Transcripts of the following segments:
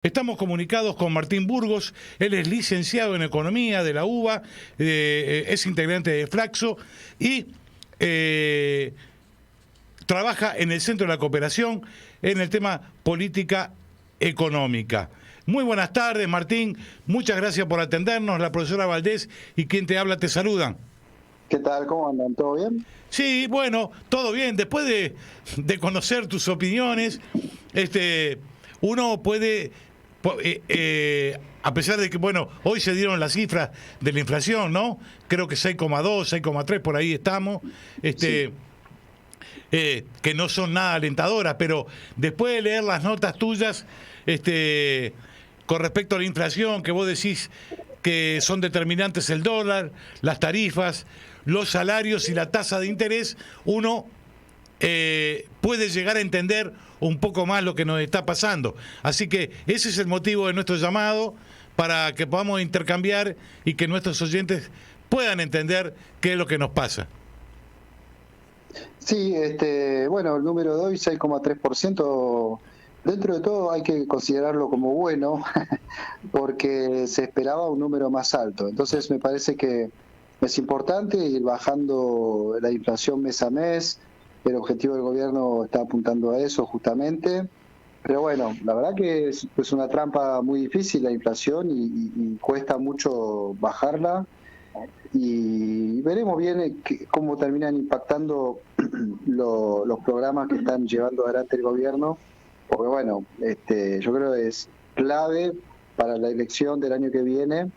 Estamos comunicados con Martín Burgos, él es licenciado en Economía de la UBA, es integrante de Flaxo y trabaja en el Centro de la Cooperación en el tema política económica. Muy buenas tardes, Martín, muchas gracias por atendernos, la profesora Valdés y quien te habla te saludan. ¿Qué tal? ¿Cómo andan? ¿Todo bien? Sí, bueno, todo bien. Después de conocer tus opiniones, uno puede, a pesar de que, bueno, hoy se dieron las cifras de la inflación, ¿no? Creo que 6,2, 6,3, por ahí estamos, Sí. que no son nada alentadoras, pero después de leer las notas tuyas, con respecto a la inflación, que vos decís que son determinantes el dólar, las tarifas, los salarios y la tasa de interés, uno puede llegar a entender un poco más lo que nos está pasando. Así que ese es el motivo de nuestro llamado, para que podamos intercambiar y que nuestros oyentes puedan entender qué es lo que nos pasa. Sí, bueno, el número de hoy, 6,3%, dentro de todo hay que considerarlo como bueno, porque se esperaba un número más alto. Entonces me parece que es importante ir bajando la inflación mes a mes. El objetivo del gobierno está apuntando a eso justamente. Pero bueno, la verdad que es una trampa muy difícil la inflación y cuesta mucho bajarla. Y veremos bien cómo terminan impactando los programas que están llevando adelante el gobierno, porque bueno, yo creo que es clave para la elección del año que viene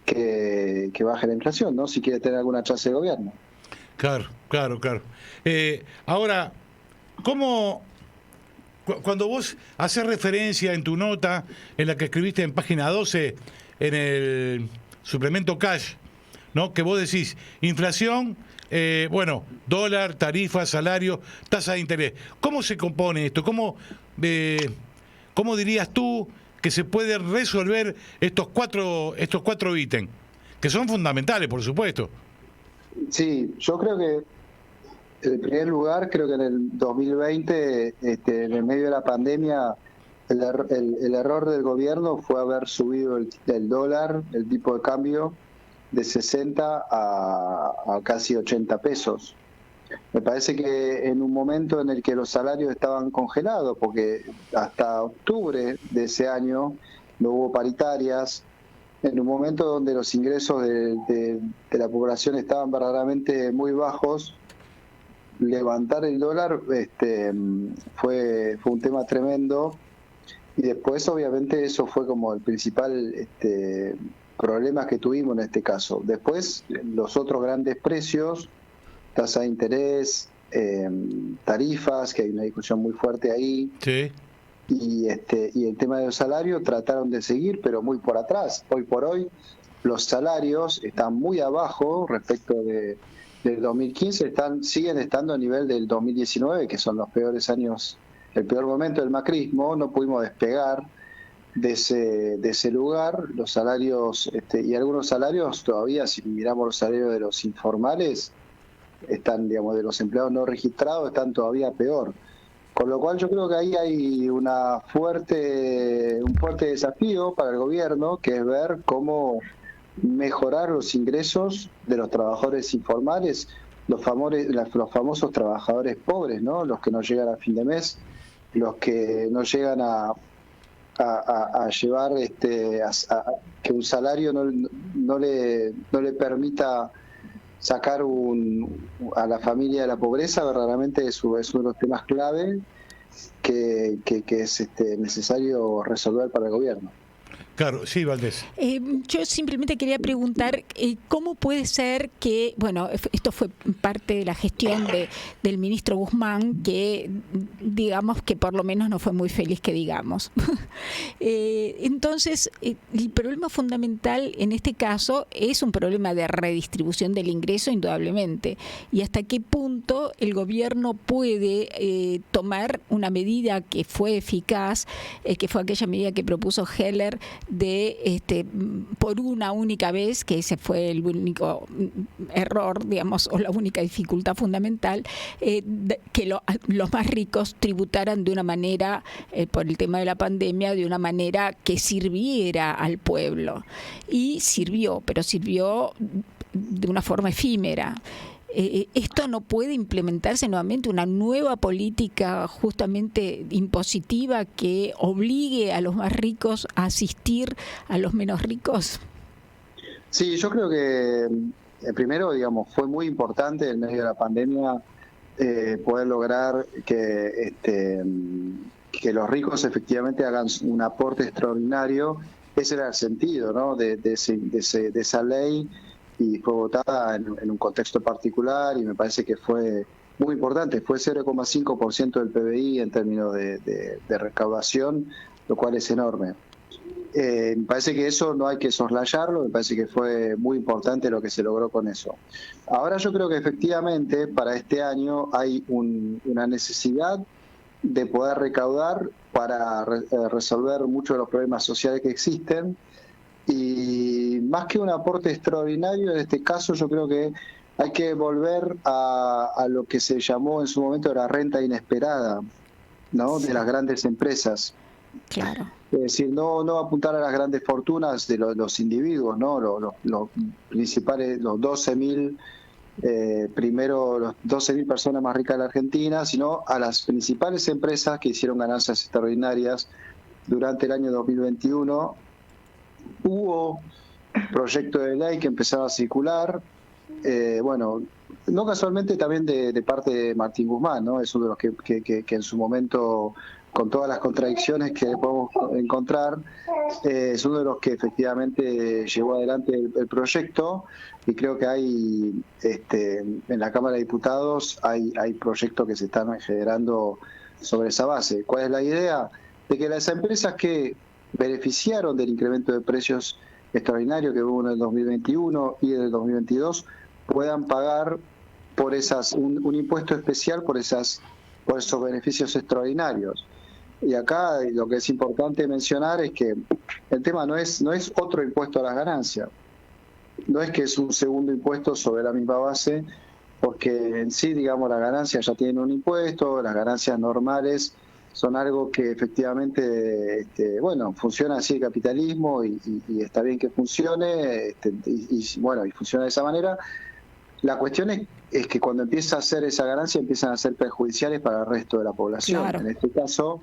que baje la inflación, ¿no? Si quiere tener alguna chance de gobierno. Claro, claro, claro. Ahora, ¿cómo, cuando vos haces referencia en tu nota, en la que escribiste en página 12, en el suplemento Cash, ¿no? Que vos decís, inflación, bueno, dólar, tarifa, salario, tasa de interés. ¿Cómo se compone esto? ¿Cómo dirías tú que se puede resolver estos cuatro ítems? Que son fundamentales, por supuesto. Sí, yo creo que en primer lugar, creo que en el 2020, en el medio de la pandemia, el error del gobierno fue haber subido el dólar, el tipo de cambio, de 60 a casi 80 pesos. Me parece que en un momento en el que los salarios estaban congelados, porque hasta octubre de ese año no hubo paritarias, en un momento donde los ingresos de la población estaban verdaderamente muy bajos, levantar el dólar fue un tema tremendo. Y después, obviamente, eso fue como el principal problema que tuvimos en este caso. Después, los otros grandes precios, tasa de interés, tarifas, que hay una discusión muy fuerte ahí, Sí. y el tema de los salarios trataron de seguir, pero muy por atrás. Hoy por hoy, los salarios están muy abajo respecto del 2015, siguen estando a nivel del 2019, que son los peores años, el peor momento del macrismo. No pudimos despegar de ese lugar. Los salarios, y algunos salarios todavía, si miramos los salarios de los informales, están, digamos, de los empleados no registrados, están todavía peor. Con lo cual yo creo que ahí hay un fuerte desafío para el gobierno, que es ver cómo mejorar los ingresos de los trabajadores informales, los famosos trabajadores pobres, ¿no? Los que no llegan a fin de mes, los que no llegan a llevar que un salario no le permita sacar a la familia de la pobreza. Verdaderamente es uno de los temas clave que es necesario resolver para el gobierno. Claro, sí, Valdés. Yo simplemente quería preguntar cómo puede ser que, bueno, esto fue parte de la gestión del ministro Guzmán, que digamos que por lo menos no fue muy feliz, que digamos. Entonces, el problema fundamental en este caso es un problema de redistribución del ingreso, indudablemente. Y hasta qué punto el gobierno puede tomar una medida que fue eficaz, que fue aquella medida que propuso Heller, por una única vez, que ese fue el único error, digamos, o la única dificultad fundamental, que los más ricos tributaran de una manera, por el tema de la pandemia, de una manera que sirviera al pueblo. Y sirvió, pero sirvió de una forma efímera. ¿Esto no puede implementarse nuevamente una nueva política justamente impositiva que obligue a los más ricos a asistir a los menos ricos? Sí, yo creo que primero, digamos, fue muy importante en medio de la pandemia poder lograr que los ricos efectivamente hagan un aporte extraordinario. Ese era el sentido, ¿no?, de esa ley, y fue votada en un contexto particular, y me parece que fue muy importante. Fue 0,5% del PBI en términos de recaudación, lo cual es enorme. Me parece que eso no hay que soslayarlo, me parece que fue muy importante lo que se logró con eso. Ahora yo creo que efectivamente para este año hay una necesidad de poder recaudar para resolver muchos de los problemas sociales que existen, y más que un aporte extraordinario en este caso, yo creo que hay que volver a lo que se llamó en su momento la renta inesperada, ¿no?, de las grandes empresas. Claro. Es decir, no apuntar a las grandes fortunas de los individuos, ¿no?, los principales, los 12.000, primero los 12.000 personas más ricas de la Argentina, sino a las principales empresas que hicieron ganancias extraordinarias durante el año 2021. Hubo proyecto de ley que empezaba a circular, bueno, no casualmente también de parte de Martín Guzmán, ¿no? Es uno de los que en su momento, con todas las contradicciones que podemos encontrar, es uno de los que efectivamente llevó adelante el proyecto, y creo que hay, en la Cámara de Diputados hay proyectos que se están generando sobre esa base. ¿Cuál es la idea? De que las empresas que beneficiaron del incremento de precios extraordinario que hubo en el 2021 y en el 2022 puedan pagar por un impuesto especial por esos beneficios extraordinarios. Y acá lo que es importante mencionar es que el tema no es otro impuesto a las ganancias, no es que es un segundo impuesto sobre la misma base, porque en sí, digamos, las ganancias ya tienen un impuesto, las ganancias normales son algo que efectivamente, bueno, funciona así el capitalismo, y está bien que funcione, y funciona de esa manera. La cuestión es que cuando empieza a hacer esa ganancia, empiezan a ser perjudiciales para el resto de la población. Claro. En este caso,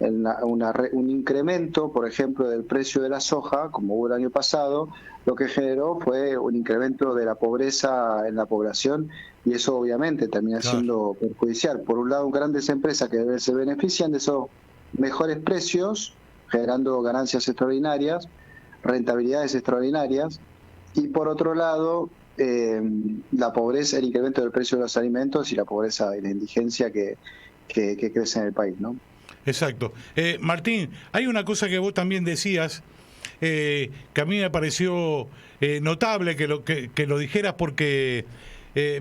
un incremento, por ejemplo, del precio de la soja, como hubo el año pasado, lo que generó fue un incremento de la pobreza en la población, y eso obviamente termina siendo perjudicial. Por un lado, grandes empresas que se benefician de esos mejores precios, generando ganancias extraordinarias, rentabilidades extraordinarias, y por otro lado, la pobreza, el incremento del precio de los alimentos y la pobreza y la indigencia que crece en el país, ¿no? Exacto. Martín, hay una cosa que vos también decías, que a mí me pareció notable que lo dijeras, porque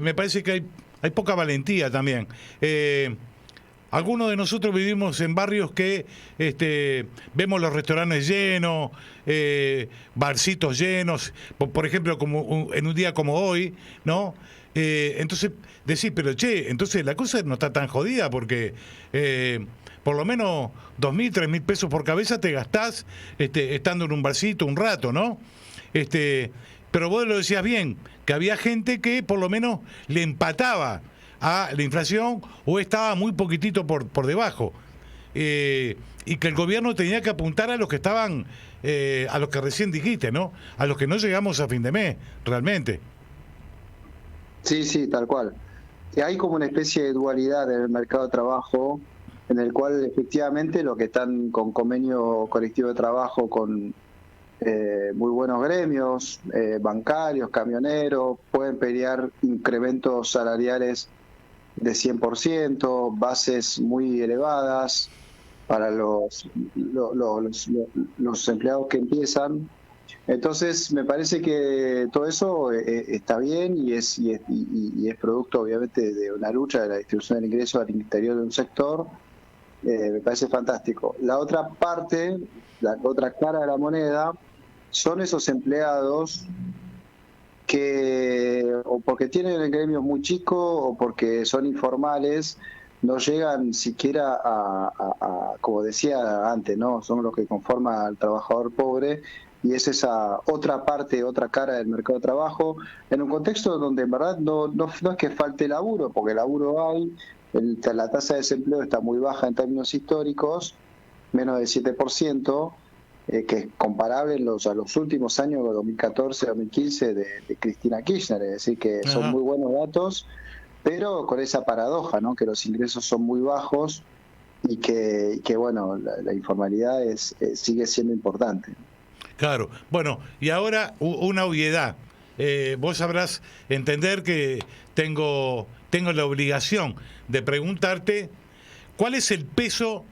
me parece que hay poca valentía también. Algunos de nosotros vivimos en barrios que vemos los restaurantes llenos, barcitos llenos, por ejemplo, como en un día como hoy, ¿no? Entonces decís, pero entonces la cosa no está tan jodida, porque por lo menos 2.000, 3.000 pesos por cabeza te gastás estando en un barcito un rato, ¿no? Pero vos lo decías bien, que había gente que por lo menos le empataba a la inflación, o estaba muy poquitito por debajo, y que el gobierno tenía que apuntar a los que estaban, a los que recién dijiste, ¿no? A los que no llegamos a fin de mes, realmente. Sí, tal cual. Hay como una especie de dualidad en el mercado de trabajo, en el cual efectivamente los que están con convenio colectivo de trabajo con muy buenos gremios, bancarios, camioneros, pueden pelear incrementos salariales de 100%, bases muy elevadas para los empleados que empiezan. Entonces me parece que todo eso está bien, y es producto obviamente de una lucha de la distribución del ingreso al interior de un sector, Me parece fantástico. La otra parte, la otra cara de la moneda, son esos empleados que o porque tienen el gremio muy chico o porque son informales, no llegan siquiera como decía antes, ¿no? Son los que conforman al trabajador pobre, y es esa otra parte, otra cara del mercado de trabajo, en un contexto donde en verdad no es que falte laburo, porque laburo hay, la tasa de desempleo está muy baja en términos históricos, menos del 7%, que es comparable a los últimos años, 2014-2015, de Cristina Kirchner, es decir, que son muy buenos datos, pero con esa paradoja, ¿no? Que los ingresos son muy bajos y que bueno, la informalidad sigue siendo importante. Claro. Bueno, y ahora una obviedad. Vos sabrás entender que tengo la obligación de preguntarte cuál es el peso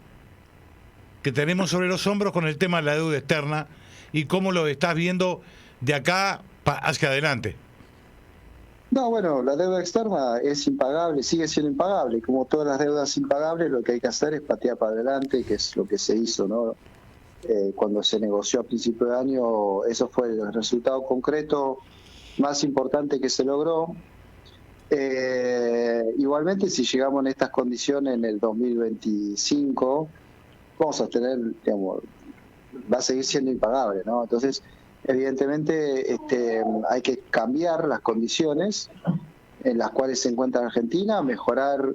que tenemos sobre los hombros con el tema de la deuda externa y cómo lo estás viendo de acá hacia adelante. No, bueno, la deuda externa es impagable, sigue siendo impagable, y como todas las deudas impagables, lo que hay que hacer es patear para adelante, que es lo que se hizo, ¿no? Cuando se negoció a principio de año, eso fue el resultado concreto más importante que se logró. Igualmente, si llegamos en estas condiciones en el 2025, vamos a tener, digamos, va a seguir siendo impagable, ¿no? Entonces, evidentemente, hay que cambiar las condiciones en las cuales se encuentra Argentina, mejorar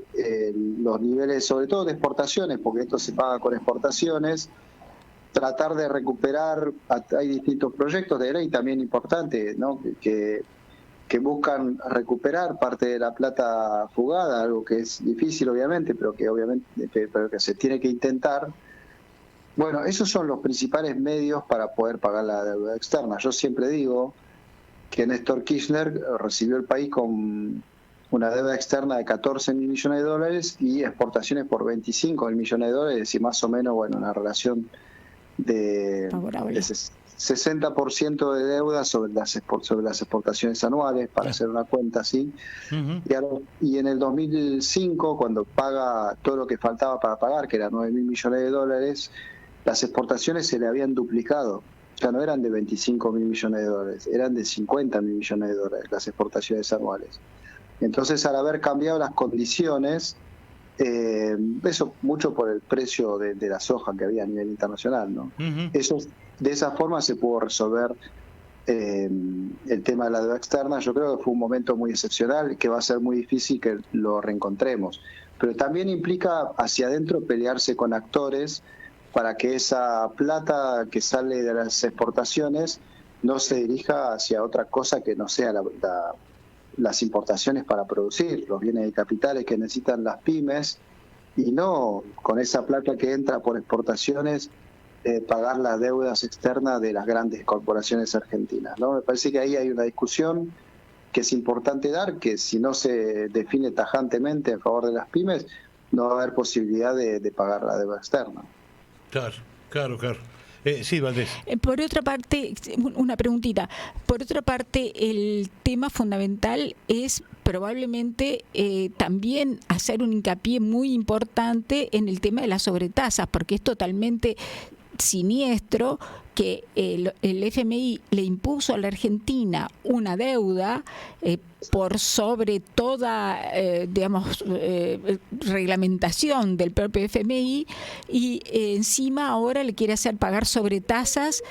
los niveles, sobre todo de exportaciones, porque esto se paga con exportaciones, tratar de recuperar, hay distintos proyectos de ley también importantes, ¿no? que buscan recuperar parte de la plata fugada, algo que es difícil obviamente, pero que se tiene que intentar. Bueno, esos son los principales medios para poder pagar la deuda externa. Yo siempre digo que Néstor Kirchner recibió el país con una deuda externa de 14 mil millones de dólares y exportaciones por 25 mil millones de dólares, y más o menos, bueno, una relación de 60% de deuda sobre las exportaciones anuales, para hacer una cuenta así. Y en el 2005, cuando paga todo lo que faltaba para pagar, que eran 9 mil millones de dólares, las exportaciones se le habían duplicado. Ya no eran de 25 mil millones de dólares, eran de 50 mil millones de dólares las exportaciones anuales. Entonces, al haber cambiado las condiciones, eso mucho por el precio de la soja que había a nivel internacional, ¿no? Eso, de esa forma se pudo resolver el tema de la deuda externa. Yo creo que fue un momento muy excepcional, que va a ser muy difícil que lo reencontremos, pero también implica hacia adentro pelearse con actores para que esa plata que sale de las exportaciones no se dirija hacia otra cosa que no sea las importaciones para producir los bienes de capitales que necesitan las pymes, y no con esa plata que entra por exportaciones pagar las deudas externas de las grandes corporaciones argentinas, ¿no? Me parece que ahí hay una discusión que es importante dar, que si no se define tajantemente en favor de las pymes, no va a haber posibilidad de pagar la deuda externa. Claro. Sí, Valdés. Por otra parte, una preguntita. Por otra parte, el tema fundamental es probablemente también hacer un hincapié muy importante en el tema de las sobretasas, porque es totalmente siniestro que el FMI le impuso a la Argentina una deuda por sobre toda, reglamentación del propio FMI, y encima ahora le quiere hacer pagar sobretasas.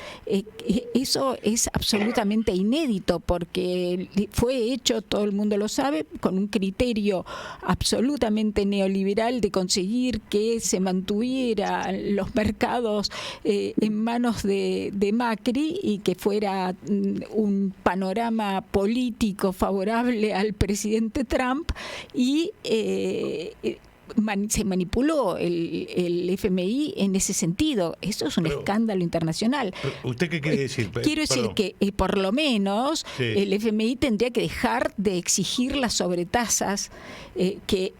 Eso es absolutamente inédito, porque fue hecho, todo el mundo lo sabe, con un criterio absolutamente neoliberal de conseguir que se mantuvieran los mercados en manos de Macri, y que fuera un panorama político favorable al presidente Trump, y se manipuló el FMI en ese sentido. Eso es un escándalo internacional. ¿Usted qué quiere decir? Quiero decir que por lo menos el FMI tendría que dejar de exigir las sobretasas que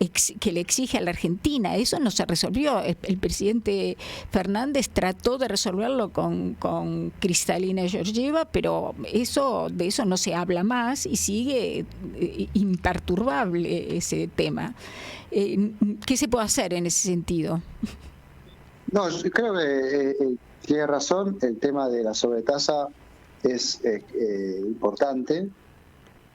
le exige a la Argentina. Eso no se resolvió. El presidente Fernández trató de resolverlo con Kristalina Georgieva, pero de eso no se habla más, y sigue imperturbable ese tema. ¿Qué se puede hacer en ese sentido? No, yo creo que tiene razón, el tema de la sobretasa es importante.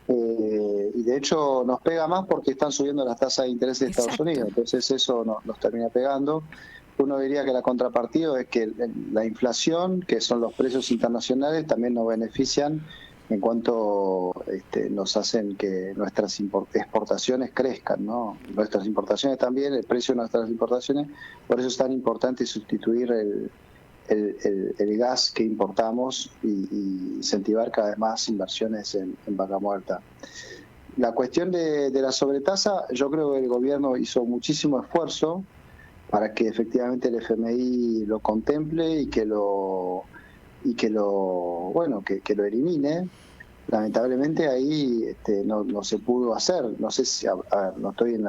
Y de hecho nos pega más porque están subiendo las tasas de interés de Estados Exacto. Unidos, entonces eso nos termina pegando. Uno diría que la contrapartida es que la inflación, que son los precios internacionales, también nos benefician en cuanto nos hacen que nuestras exportaciones crezcan, ¿no? Nuestras importaciones también, el precio de nuestras importaciones, por eso es tan importante sustituir el gas que importamos y incentivar cada vez más inversiones en vaca muerta. La cuestión de la sobretasa, yo creo que el gobierno hizo muchísimo esfuerzo para que efectivamente el FMI lo contemple y que lo elimine. Lamentablemente ahí no se pudo hacer. No sé si, a ver, no estoy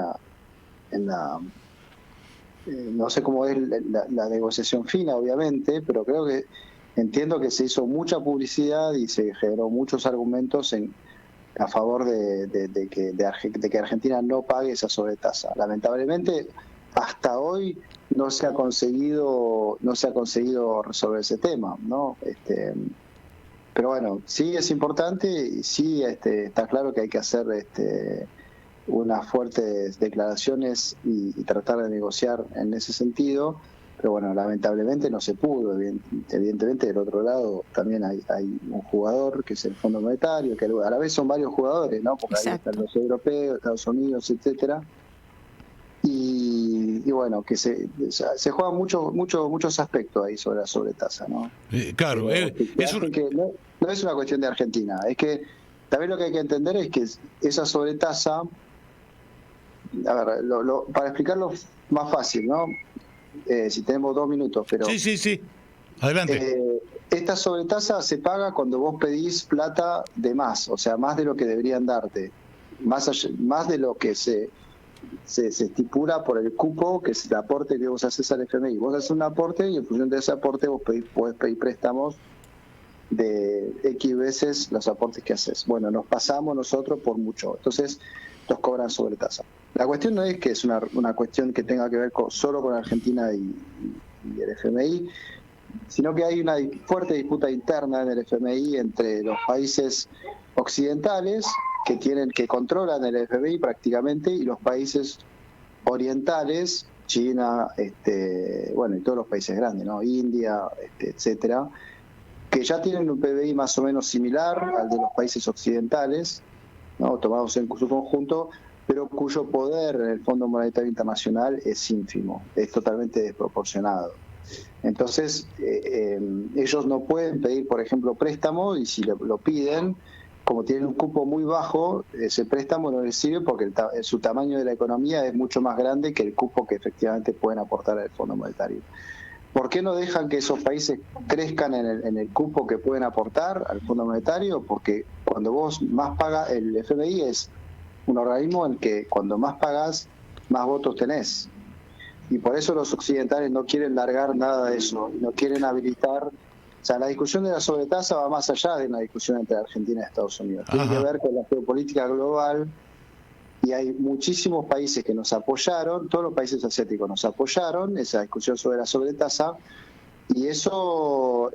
no sé cómo es la negociación fina, obviamente, pero entiendo que se hizo mucha publicidad y se generó muchos argumentos a favor de que Argentina no pague esa sobretasa. Lamentablemente, hasta hoy no se ha conseguido resolver ese tema, ¿no? Pero bueno, sí es importante y sí está claro que hay que hacer unas fuertes declaraciones y tratar de negociar en ese sentido, pero bueno, lamentablemente no se pudo. Evidentemente del otro lado también hay un jugador que es el Fondo Monetario, que a la vez son varios jugadores, ¿no? Porque Exacto. ahí están los europeos, Estados Unidos, etcétera. Y bueno, que se juegan muchos aspectos ahí sobre la sobretasa, ¿no? Claro, No es una cuestión de Argentina, es que también lo que hay que entender es que esa sobretasa, a ver, para explicarlo más fácil, ¿no? Si tenemos 2 minutos, pero Sí, adelante. esta sobretasa se paga cuando vos pedís plata de más, o sea, más de lo que deberían darte, más de lo que se estipula por el cupo, que es el aporte que vos haces al FMI. Vos haces un aporte y en función de ese aporte vos podés pedir préstamos de X veces los aportes que haces. Bueno, nos pasamos nosotros por mucho, entonces nos cobran sobretasa. La cuestión no es que es una cuestión que tenga que ver solo con Argentina y el FMI, sino que hay una fuerte disputa interna en el FMI entre los países occidentales que controlan el FMI prácticamente, y los países orientales, China, y todos los países grandes, ¿no? India, etcétera, que ya tienen un PBI más o menos similar al de los países occidentales, ¿no? Tomados en su conjunto, pero cuyo poder en el Fondo Monetario Internacional es ínfimo, es totalmente desproporcionado. Entonces, ellos no pueden pedir, por ejemplo, préstamo, y si lo piden, como tienen un cupo muy bajo, ese préstamo no les sirve porque su tamaño de la economía es mucho más grande que el cupo que efectivamente pueden aportar al Fondo Monetario. ¿Por qué no dejan que esos países crezcan en el cupo que pueden aportar al Fondo Monetario? Porque cuando vos más pagas, el FMI es un organismo en que cuando más pagás, más votos tenés. Y por eso los occidentales no quieren largar nada de eso, no quieren habilitar. O sea, la discusión de la sobretasa va más allá de una discusión entre Argentina y Estados Unidos. Tiene que ver con la geopolítica global, y hay muchísimos países que nos apoyaron, todos los países asiáticos nos apoyaron esa discusión sobre la sobretasa, y eso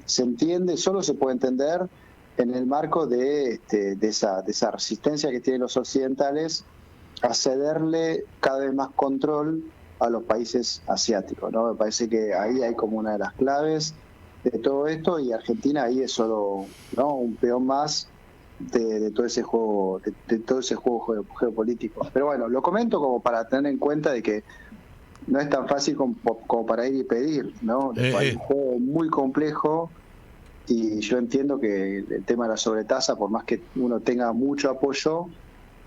se entiende, solo se puede entender en el marco de esa resistencia que tienen los occidentales a cederle cada vez más control a los países asiáticos, ¿no? Me parece que ahí hay como una de las claves de todo esto, y Argentina ahí es solo, ¿no?, un peón más de todo ese juego, de todo ese juego geopolítico. Pero bueno, lo comento como para tener en cuenta de que no es tan fácil como para ir y pedir, ¿no? Hay un juego muy complejo, y yo entiendo que el tema de la sobretasa, por más que uno tenga mucho apoyo,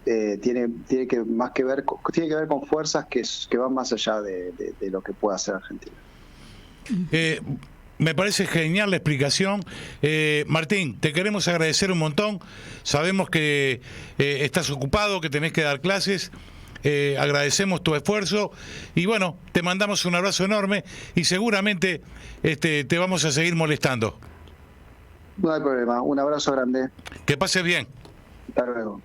tiene que ver con fuerzas que van más allá de lo que pueda hacer Argentina. Me parece genial la explicación. Martín, te queremos agradecer un montón. Sabemos que estás ocupado, que tenés que dar clases. Agradecemos tu esfuerzo y bueno, te mandamos un abrazo enorme y seguramente te vamos a seguir molestando. No hay problema. Un abrazo grande. Que pases bien. Hasta luego.